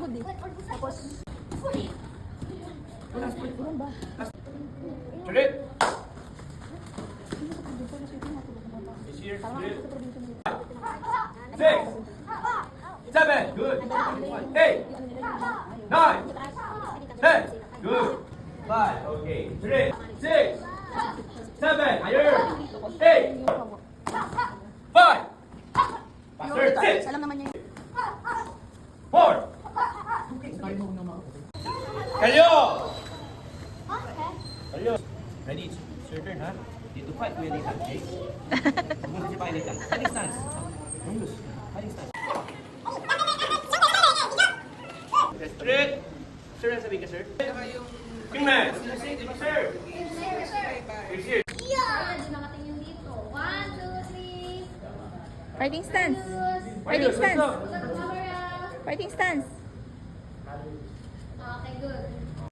good eh. Tapos, ulan ba? Sulit. Parang ako sa probinsya nila. 6, 7, good. 8, 9, 10, good. 5, okay. 3, 6, 7, higher. 8, 5, faster. 6, Alam naman niya 4, Kalyo! Kalyo! Ready? It's your turn, ha? Dito fight, we need handshake. Huwag mo kasi pakinig lang. Fighting stance. Use. Fighting stance. Straight. Sir, ang sabihin ka, sir? Kingman! Sir! Sir! Fighting stance. Fighting stance. Fighting stance. Okay, good.